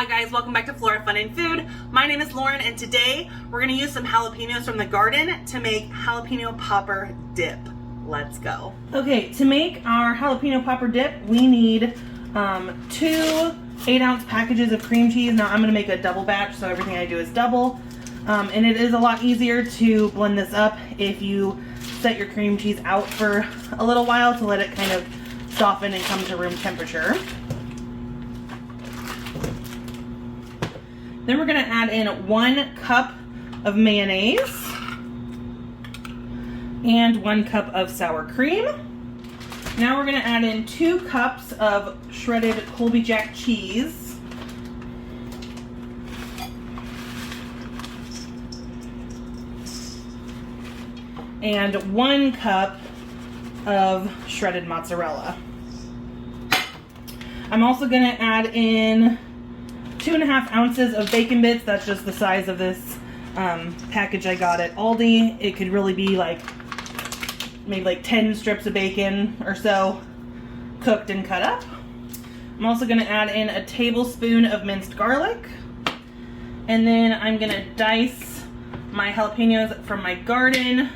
Hi guys, welcome back to Flora Fun and Food. My name is Lauren and today we're going to use some jalapenos from the garden to make jalapeno popper dip. Let's go. Okay, to make our jalapeno popper dip, we need 2 8-ounce packages of cream cheese. Now I'm going to make a double batch, so everything I do is double. And it is a lot easier to blend this up if you set your cream cheese out for a little while to let it kind of soften and come to room temperature. Then we're going to add in 1 cup of mayonnaise and 1 cup of sour cream. Now we're going to add in 2 cups of shredded Colby Jack cheese. And 1 cup of shredded mozzarella. I'm also going to add in 2.5 ounces of bacon bits. That's just the size of this package I got at Aldi. It could really be like maybe like 10 strips of bacon or so cooked and cut up. I'm also going to add in a tablespoon of minced garlic. And then I'm going to dice my jalapenos from my garden.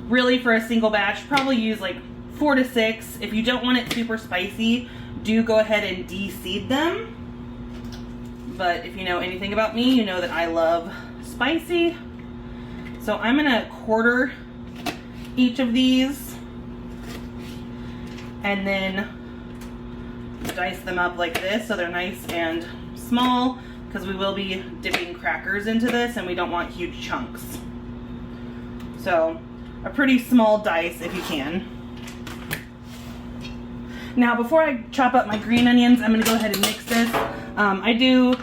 Really for a single batch, probably use like 4 to 6. If you don't want it super spicy, do go ahead and de-seed them. But if you know anything about me, you know that I love spicy. So I'm gonna quarter each of these and then dice them up like this so they're nice and small, because we will be dipping crackers into this and we don't want huge chunks. So a pretty small dice if you can. Now before I chop up my green onions, I'm going to go ahead and mix this. I do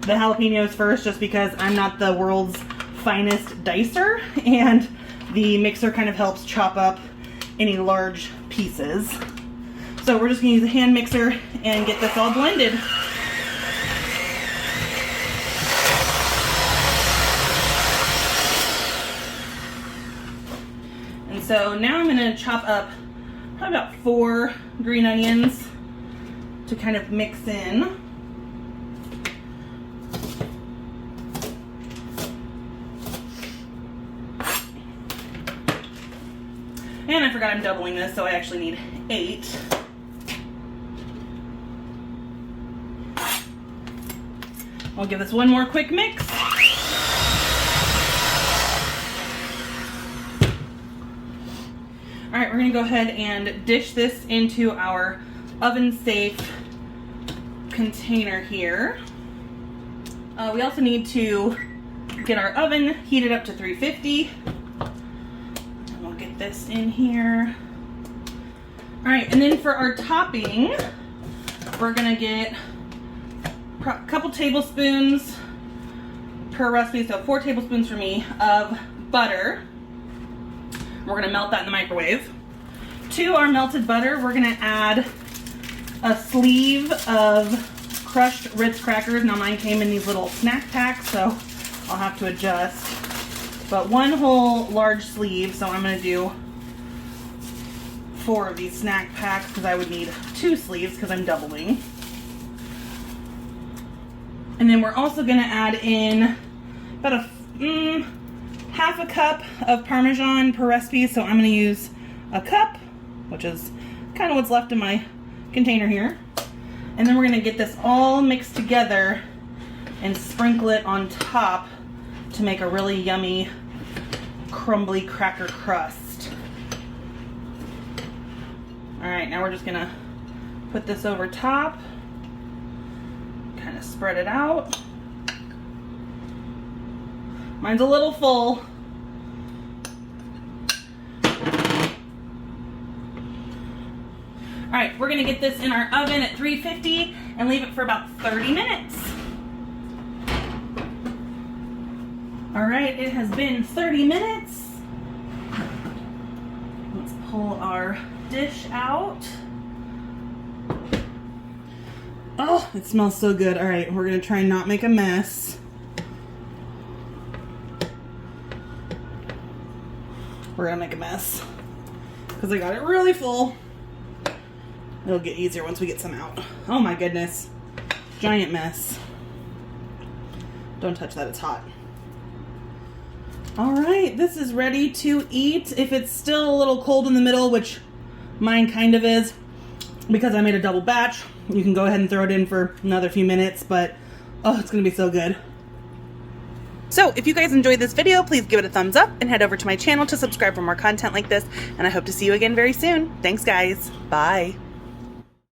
the jalapenos first just because I'm not the world's finest dicer, and the mixer kind of helps chop up any large pieces. So we're just going to use a hand mixer and get this all blended. And so now I'm going to chop up probably about 4 green onions to kind of mix in. And I forgot I'm doubling this, so I actually need 8. I'll give this one more quick mix. Alright, we're going to go ahead and dish this into our oven-safe container here. We also need to get our oven heated up to 350. And we'll get this in here. Alright, and then for our topping, we're going to get a couple tablespoons per recipe, so 4 tablespoons for me, of butter. We're going to melt that in the microwave. To our melted butter, we're going to add a sleeve of crushed Ritz crackers. Now mine came in these little snack packs, so I'll have to adjust. But 1 whole large sleeve, so I'm going to do 4 of these snack packs because I would need 2 sleeves because I'm doubling. And then we're also going to add in about a half a cup of Parmesan per recipe, so I'm going to use a cup, which is kind of what's left in my container here. And then we're going to get this all mixed together and sprinkle it on top to make a really yummy, crumbly cracker crust. Alright, now we're just going to put this over top, kind of spread it out. Mine's a little full. Alright, we're going to get this in our oven at 350 and leave it for about 30 minutes. Alright, it has been 30 minutes. Let's pull our dish out. Oh, it smells so good. Alright, we're going to try and not make a mess. We're going to make a mess because I got it really full. It'll get easier once we get some out. Oh my goodness. giant mess. Don't touch that, it's hot. All right, this is ready to eat. If it's still a little cold in the middle, which mine kind of is, because I made a double batch, you can go ahead and throw it in for another few minutes, but oh, it's gonna be so good. So if you guys enjoyed this video, please give it a thumbs up and head over to my channel to subscribe for more content like this, and I hope to see you again very soon. Thanks guys, bye.